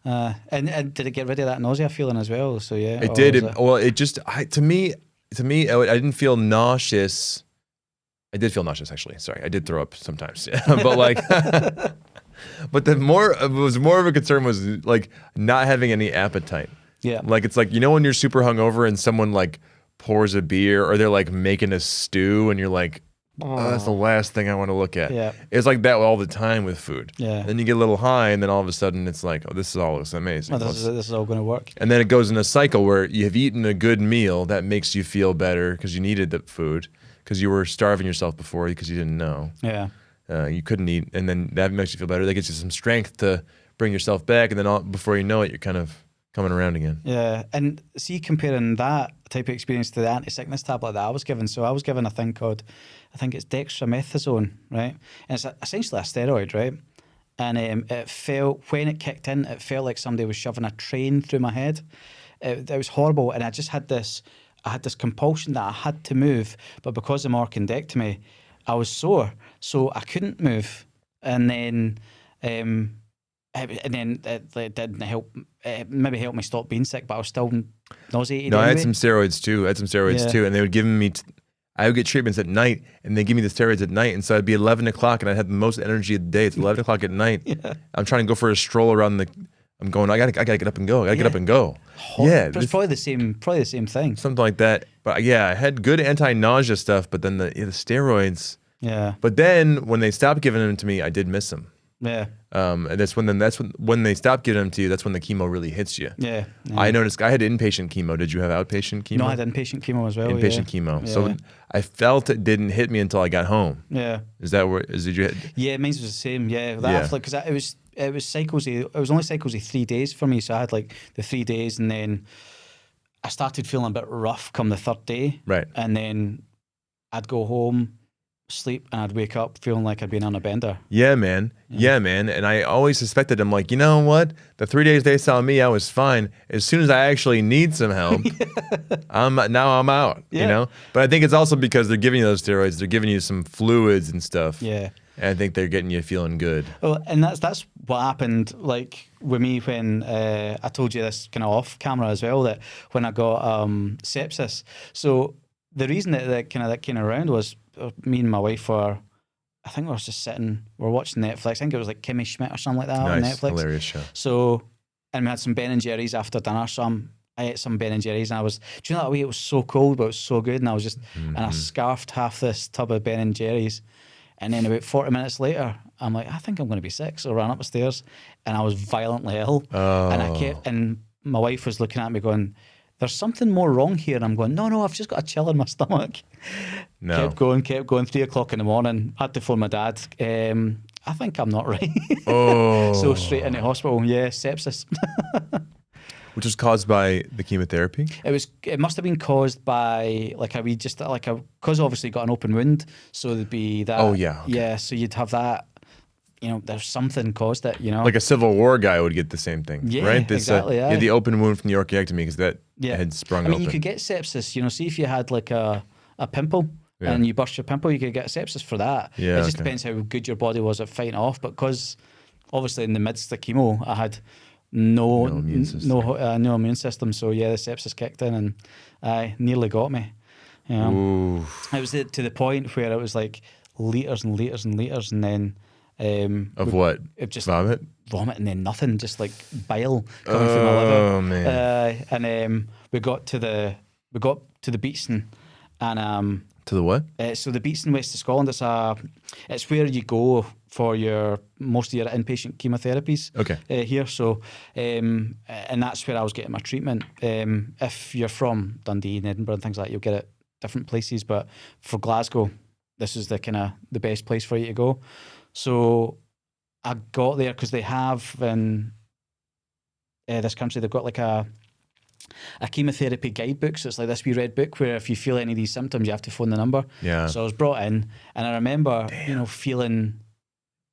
And did it get rid of that nausea feeling as well? So yeah, it did. To me, I didn't feel nauseous. I did feel nauseous, actually. Sorry, I did throw up sometimes. But like, but it was more of a concern was like not having any appetite. Yeah. Like it's like, you know, when you're super hungover and someone like pours a beer or they're like making a stew and you're like, oh, that's the last thing I want to look at. Yeah. It's like that all the time with food. Yeah. Then you get a little high, and then all of a sudden it's like, oh, this looks amazing. Well, this is all going to work. And then it goes in a cycle where you have eaten a good meal that makes you feel better because you needed the food, because you were starving yourself before because you didn't know. Yeah. You couldn't eat, and then that makes you feel better. That gives you some strength to bring yourself back, and then before you know it, you're kind of coming around again. Yeah, and see, comparing that type of experience to the anti-sickness tablet that I was given. So I was given a thing called, I think it's dextromethasone, right? And it's essentially a steroid, right? And it felt, when it kicked in, it felt like somebody was shoving a train through my head. It was horrible, and I just had this compulsion that I had to move, but because of my orchidectomy, I was sore, so I couldn't move. And then it didn't help. It maybe helped me stop being sick, but I was still nauseated. No, anyway. I had some steroids too, and they would give me. I would get treatments at night, and they give me the steroids at night, and so it'd be 11 o'clock, and I'd have the most energy of the day. It's 11 o'clock at night. Yeah. I'm trying to go for a stroll around the. I'm going. I gotta get up and go. I gotta get up and go. Yeah, it's probably the same thing. Something like that. But yeah, I had good anti-nausea stuff, but then the steroids. Yeah. But then when they stopped giving them to me, I did miss them. Yeah. And that's when they stop giving them to you. That's when the chemo really hits you. Yeah. I noticed I had inpatient chemo. Did you have outpatient chemo? No, I had inpatient chemo as well. Inpatient chemo. Yeah. So I felt it didn't hit me until I got home. Yeah. Is that where? Did you? Yeah, mine was the same. Yeah. Because it was cycles. It was only cycles of 3 days for me. So I had like the 3 days, and then I started feeling a bit rough come the third day. Right. And then I'd go home, sleep, and I'd wake up feeling like I'd been on a bender. Yeah, man. Yeah, man. And I always suspected, I'm like, you know what? The 3 days they saw me, I was fine. As soon as I actually need some help, I'm out. Yeah. You know. But I think it's also because they're giving you those steroids. They're giving you some fluids and stuff. Yeah. And I think they're getting you feeling good. Well, and that's what happened, like with me when I told you this kind of off camera as well, that when I got sepsis. So the reason that came around was me and my wife were, I think we were just sitting, we were watching Netflix. I think it was like Kimmy Schmidt or something like that on Netflix. Hilarious show. So, and we had some Ben and Jerry's after dinner. So I ate some Ben and Jerry's, and do you know that way? It was so cold, but it was so good. And I was just, and I scarfed half this tub of Ben and Jerry's. And then about 40 minutes later, I'm like, I think I'm going to be sick. So I ran up the stairs, and I was violently ill. Oh. And my wife was looking at me going, there's something more wrong here. And I'm going, no, I've just got a chill in my stomach. No. Kept going. 3 o'clock in the morning, had to phone my dad. I think I'm not right. Oh. So straight into hospital. Yeah, sepsis. Which was caused by the chemotherapy? It must have been caused by because obviously got an open wound, so there'd be that. Oh yeah. Okay. Yeah, so you'd have that. You know, there's something caused it. You know, like a Civil War guy would get the same thing. Yeah, right. Exactly. You had the open wound from the orchiectomy because that had sprung open. You could get sepsis. You know, see if you had like a pimple. Yeah. And you burst your pimple, you could get sepsis for that. Yeah, it just depends how good your body was at fighting off. But because obviously in the midst of chemo, I had no immune system. So yeah, the sepsis kicked in and nearly got me. You know? It was to the point where it was like liters and liters and liters, and then what? It just vomit, and then nothing, just like bile coming through my liver. Oh man! And we got to the Beatson, and to the what? So the Beatson, west of Scotland, it's where you go for most of your inpatient chemotherapies. Okay. Here, so and that's where I was getting my treatment. If you're from Dundee and Edinburgh and things like that, you'll get it different places. But for Glasgow, this is the best place for you to go. So I got there because they have in this country, they've got like a chemotherapy guidebook. So it's like this wee red book where if you feel any of these symptoms, you have to phone the number. Yeah. So I was brought in, and I remember, feeling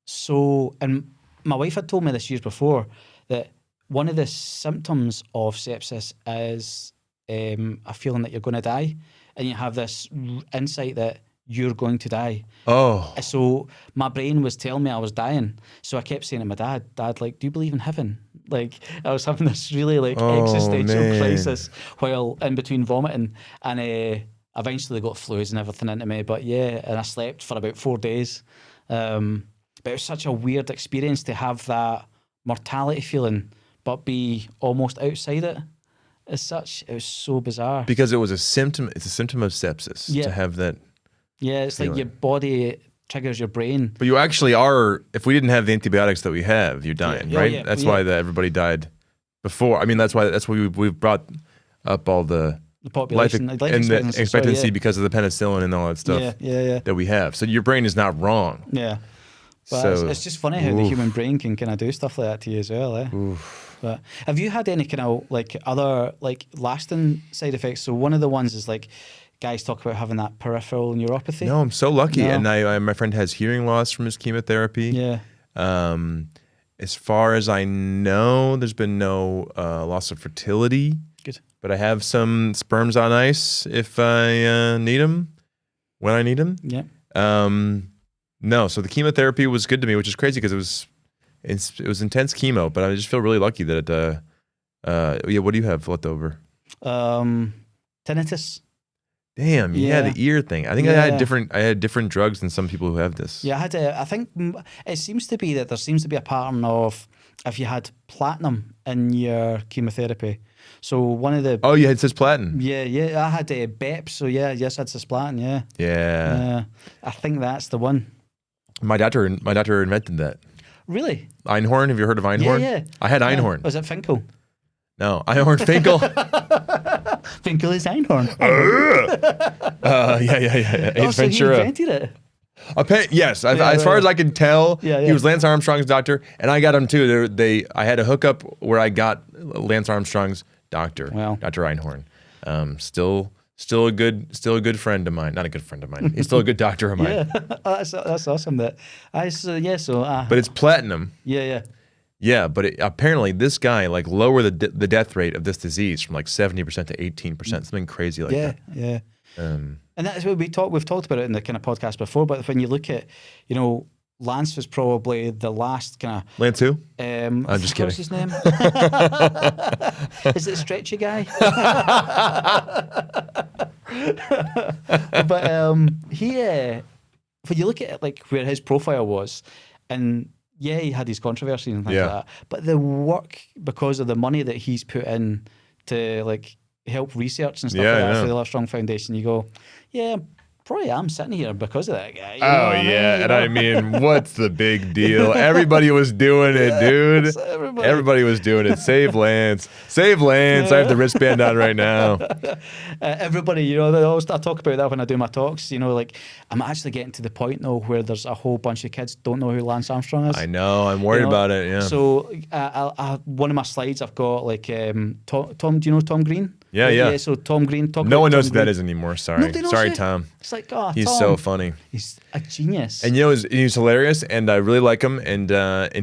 so. And my wife had told me this years before that one of the symptoms of sepsis is a feeling that you're going to die, and you have this insight that you're going to die. Oh. So my brain was telling me I was dying. So I kept saying to my dad, like, do you believe in heaven? Like, I was having this really existential crisis while in between vomiting. And eventually they got fluids and everything into me. But yeah, and I slept for about 4 days. But it was such a weird experience to have that mortality feeling, but be almost outside it as such. It was so bizarre. Because it was a symptom. It's a symptom of sepsis to have that. Yeah, it's feeling. Like your body triggers your brain. But you actually are, if we didn't have the antibiotics that we have, you're dying, right? Yeah, that's why everybody died before. I mean, that's why we've brought up all the population life and the expectancy because of the penicillin and all that stuff that we have. So your brain is not wrong. Yeah. But it's just funny how the human brain can kind of do stuff like that to you as well. But have you had any kind of like other like lasting side effects? So one of the ones is like guys talk about having that peripheral neuropathy. No, I'm so lucky. And my friend has hearing loss from his chemotherapy. Yeah. As far as I know, there's been no loss of fertility. Good. But I have some sperms on ice if I need them, when I need them. Yeah. No, so the chemotherapy was good to me, which is crazy because it was intense chemo, but I just feel really lucky that what do you have left over? Tinnitus. Damn, the ear thing. I think I had different drugs than some people who have this. Yeah, I think it seems to be that there seems to be a pattern of if you had platinum in your chemotherapy. So one of the... Oh, you had cisplatin. Yeah. I had BEP, so I had cisplatin, Yeah. I think that's the one. My doctor invented that. Really? Einhorn, have you heard of Einhorn? Yeah. I had Einhorn. Was it Finkel? No, Einhorn Finkel. Finkel is Einhorn. Yeah. Ace Ventura. He invented it. Yes, as far as I can tell, he was Lance Armstrong's doctor, and I got him too. I had a hookup where I got Lance Armstrong's doctor, Dr. Einhorn. Still a good friend of mine. Not a good friend of mine. He's still a good doctor of mine. Yeah, that's awesome. But it's platinum. Yeah. Yeah, but apparently this guy like lowered the death rate of this disease from like 70% to 18%, something crazy like that. Yeah. And that's what we've talked about it in the kind of podcast before. But when you look at, Lance was probably the last kind of... Lance who? I'm just kidding. What's his name? Is it Stretchy Guy? But he... when you look at it, like where his profile was, and he had his controversies and things like that, but the work, because of the money that he's put in to like help research and stuff like that for the Livestrong Foundation, you go, probably I'm sitting here because of that guy. I mean, what's the big deal? Everybody was doing it, dude. Everybody was doing it. Save Lance. Save Lance. I have the wristband on right now. Everybody, I talk about that when I do my talks. Like I'm actually getting to the point now where there's a whole bunch of kids don't know who Lance Armstrong is. I know. I'm worried about it. Yeah. So one of my slides, I've got like Tom. Do you know Tom Green? Yeah. So Tom Green. No one knows who that is anymore. Sorry. Sorry, Tom. It's like, he's Tom. so funny. He's a genius. And he's hilarious, and I really like him. And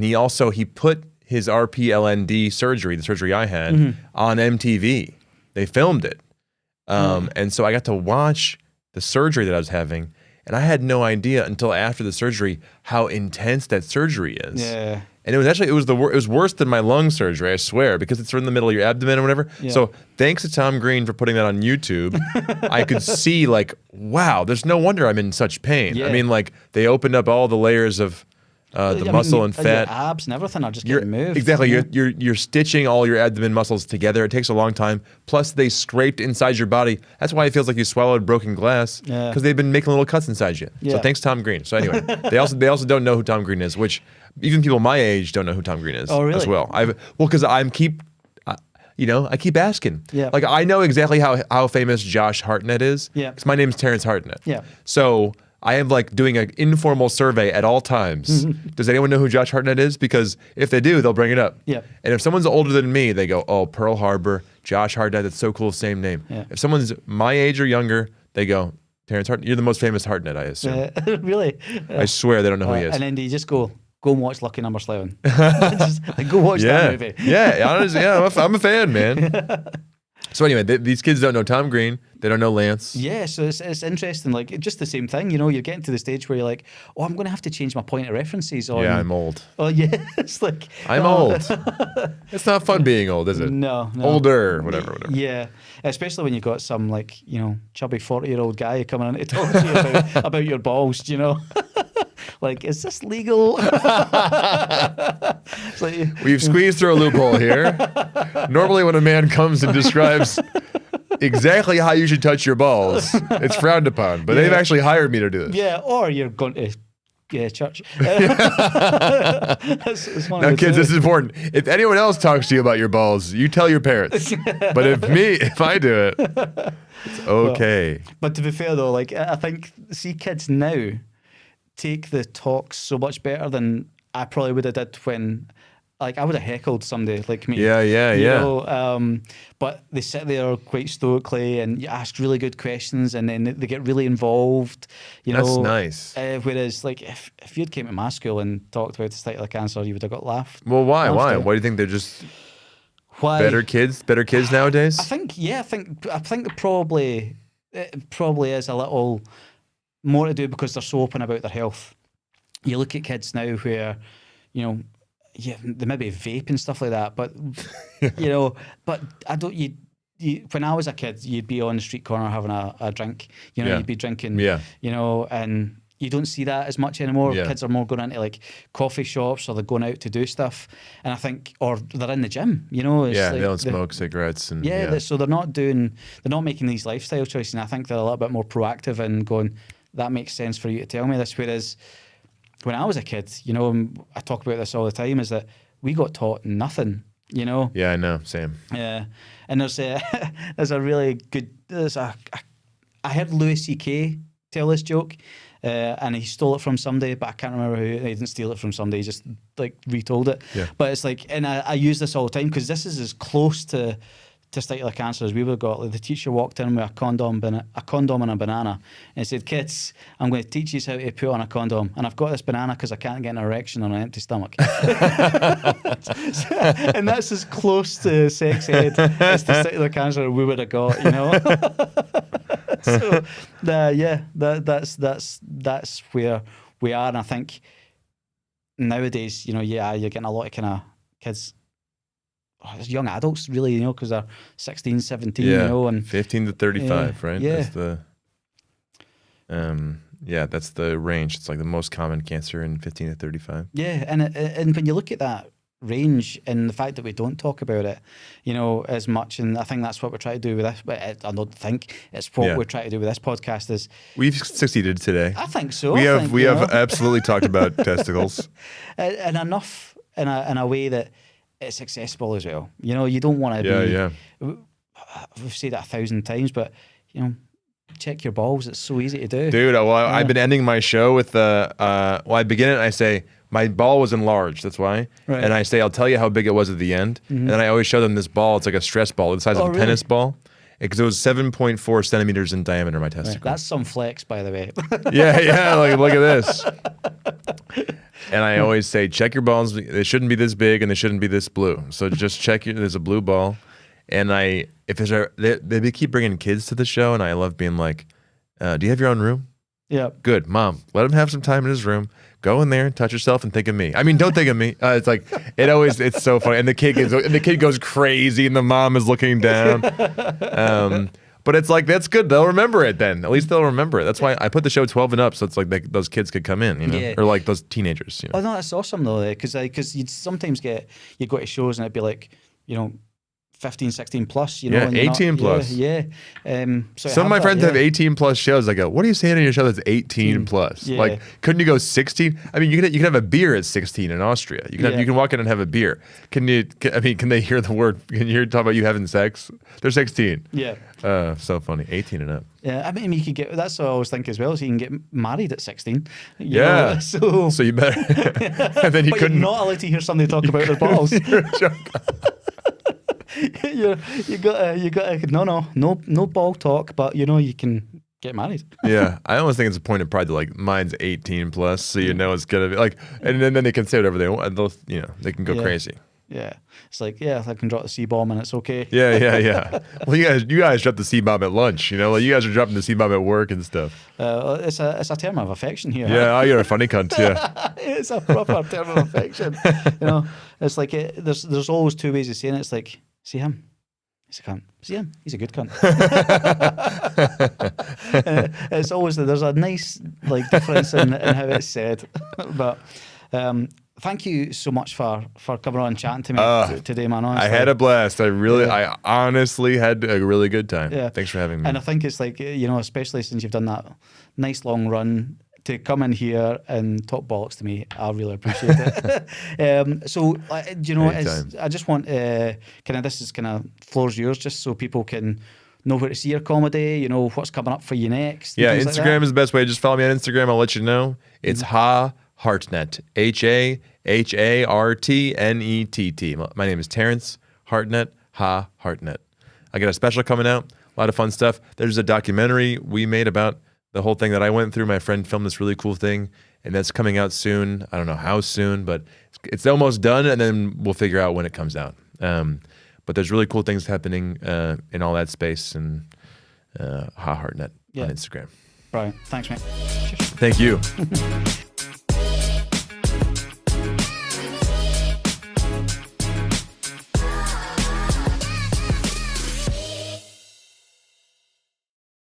he put his RPLND surgery, the surgery I had, on MTV. They filmed it. And so I got to watch the surgery that I was having, and I had no idea until after the surgery how intense that surgery is. Yeah. And it was worse than my lung surgery, I swear, because it's in the middle of your abdomen or whatever. Yeah. So thanks to Tom Green for putting that on YouTube, I could see like, wow, there's no wonder I'm in such pain. Yeah. I mean, like they opened up all the layers of the muscle and fat. Your abs and everything are just getting moved. Exactly. Yeah. You're stitching all your abdomen muscles together. It takes a long time. Plus they scraped inside your body. That's why it feels like you swallowed broken glass, because they've been making little cuts inside you. Yeah. So thanks Tom Green. So anyway, they also don't know who Tom Green is, which even people my age don't know who Tom Green is. Oh, really? As well. Because I keep asking. Yeah. Like I know exactly how famous Josh Hartnett is. Yeah. Because my name's Terence Hartnett. Yeah. So I am like doing an informal survey at all times. Does anyone know who Josh Hartnett is? Because if they do, they'll bring it up. Yeah. And if someone's older than me, they go, "Oh, Pearl Harbor, Josh Hartnett. That's so cool, same name." Yeah. If someone's my age or younger, they go, "Terence Hartnett. You're the most famous Hartnett, I assume." Really? I swear they don't know who he is. And then do you just go and watch Lucky Number 11? Just, go watch that movie. Honestly, I'm a fan, man. So anyway, these kids don't know Tom Green. They don't know Lance. Yeah, so it's interesting. Like, just the same thing, you know, you're getting to the stage where you're like, oh, I'm going to have to change my point of references. On, Yeah, I'm old. Oh, yeah. It's like... I'm old. It's not fun being old, is it? No. Older, whatever. Yeah, especially when you've got some, like, you know, chubby 40-year-old guy coming in to talk to you about your balls, you know? Like, is this legal? Like, we've squeezed through a loophole here. Normally when a man comes and describes exactly how you should touch your balls, it's frowned upon. But they've actually hired me to do this. Yeah, or you're going to church. Now, kids, this is important. If anyone else talks to you about your balls, you tell your parents. But if I do it, it's okay. But to be fair, though, like, I think, see, kids now take the talks so much better than I probably would have did when, like, I would have heckled somebody like me. Yeah. You know, but they sit there quite stoically and you ask really good questions and then they get really involved. You know, that's nice. Whereas, like, if you'd came to my school and talked about testicular cancer, you would have got laughed. Well, why? Why? Why do you think they're just better kids nowadays? I think it probably is a little more to do because they're so open about their health. You look at kids now where, you know, they maybe vape and stuff like that, but you know, but I don't. You when I was a kid, you'd be on the street corner having a drink. You know, you'd be drinking. Yeah. You know, and you don't see that as much anymore. Yeah. Kids are more going into like coffee shops or they're going out to do stuff, and I think, or they're in the gym. You know, it's like they don't smoke cigarettes and so they're not making these lifestyle choices. And I think they're a little bit more proactive and going, that makes sense for you to tell me this. Whereas when I was a kid, you know, I talk about this all the time, is that we got taught nothing, you know? Yeah, I know, same. Yeah. And there's a really good, I heard Louis C.K. tell this joke, and he stole it from somebody, but I can't remember who. He didn't steal it from somebody, he just like retold it. Yeah. But it's like, and I use this all the time because this is as close to testicular cancer as we would have got. Like, the teacher walked in with a condom and a banana and said, kids, I'm going to teach you how to put on a condom, and I've got this banana because I can't get an erection on an empty stomach. And that's as close to sex ed as testicular cancer we would have got, you know. So that's where we are. And I think nowadays, you know, you're getting a lot of kind of kids, young adults really, you know, because they're 16, 17, you know, and 15 to 35, right? Yeah. That's the that's the range. It's like the most common cancer in 15 to 35. Yeah, and when you look at that range and the fact that we don't talk about it, you know, as much, and I think that's what we're trying to do with this. But I don't think it's what we're trying to do with this podcast. Is we've succeeded today. I think so. We have absolutely talked about testicles, and enough in a way that it's accessible as well. You know, you don't want to be. We've said that 1,000 times, but you know, check your balls. It's so easy to do, dude. Well, I've been ending my show with I begin it and I say my ball was enlarged. That's why, and I say I'll tell you how big it was at the end, and then I always show them this ball. It's like a stress ball, the size of a tennis ball. Because it was 7.4 centimeters in diameter, my testicle. That's some flex, by the way. yeah, like look at this. And I always say, check your balls. They shouldn't be this big and they shouldn't be this blue. So just check there's a blue ball. And they keep bringing kids to the show, and I love being like, do you have your own room? Yeah. Good, Mom. Let him have some time in his room. Go in there, touch yourself, and think of me. I mean, don't think of me. It's like it's so funny. And the kid goes crazy, and the mom is looking down. But it's like, that's good. They'll remember it then. At least they'll remember it. That's why I put the show 12 and up, so it's like those kids could come in, you know, or like those teenagers. You know? Oh no, that's awesome though, because you'd sometimes you go to shows and it'd be like, you know, 15, 16 plus, you know. Yeah, 18 plus. Yeah. So some of my friends have 18 plus shows. I go, what are you saying on your show that's 18 plus? Yeah. Like, couldn't you go 16? I mean, you can have a beer at 16 in Austria. You can walk in and have a beer. Can they hear the word? Can you hear talk about you having sex? They're 16. Yeah. So funny. 18 and up. Yeah, I mean, you could get. That's what I always think as well. So you can get married at 16. You know, so you better. And then you're not allowed to hear somebody talk about their balls. you got no ball talk, but you know you can get married. Yeah, I almost think it's a point of pride to like mine's 18 plus, so you know it's gonna be like, and then they can say whatever they want. They'll, you know, they can go crazy. Yeah. It's like, yeah, I can drop the C-bomb and it's okay. Yeah. Well, you guys drop the C-bomb at lunch, you know? Like you guys are dropping the C-bomb at work and stuff. It's a term of affection here. Yeah, you're a funny cunt, yeah. It's a proper term of affection. You know, it's like there's always two ways of saying it. It's like, see him, he's a cunt. See him, he's a good cunt. It's always there's a nice like difference in how it's said. But thank you so much for coming on and chatting to me today, man. Honestly. I had a blast. I honestly had a really good time. Yeah. Thanks for having me. And I think it's like, you know, especially since you've done that nice long run, to come in here and talk bollocks to me, I really appreciate it. So, you know, I just want this is kind of floor's yours, just so people can know where to see your comedy, you know, what's coming up for you next. Yeah, Instagram is the best way. Just follow me on Instagram. I'll let you know. It's Hartnett. HAHARTNETT. My name is Terence Hartnett. Hartnett. I got a special coming out. A lot of fun stuff. There's a documentary we made about the whole thing that I went through. My friend filmed this really cool thing, and that's coming out soon. I don't know how soon, but it's almost done, and then we'll figure out when it comes out. But there's really cool things happening in all that space, and Hartnett on Instagram. Brilliant. Thanks, mate. Thank you.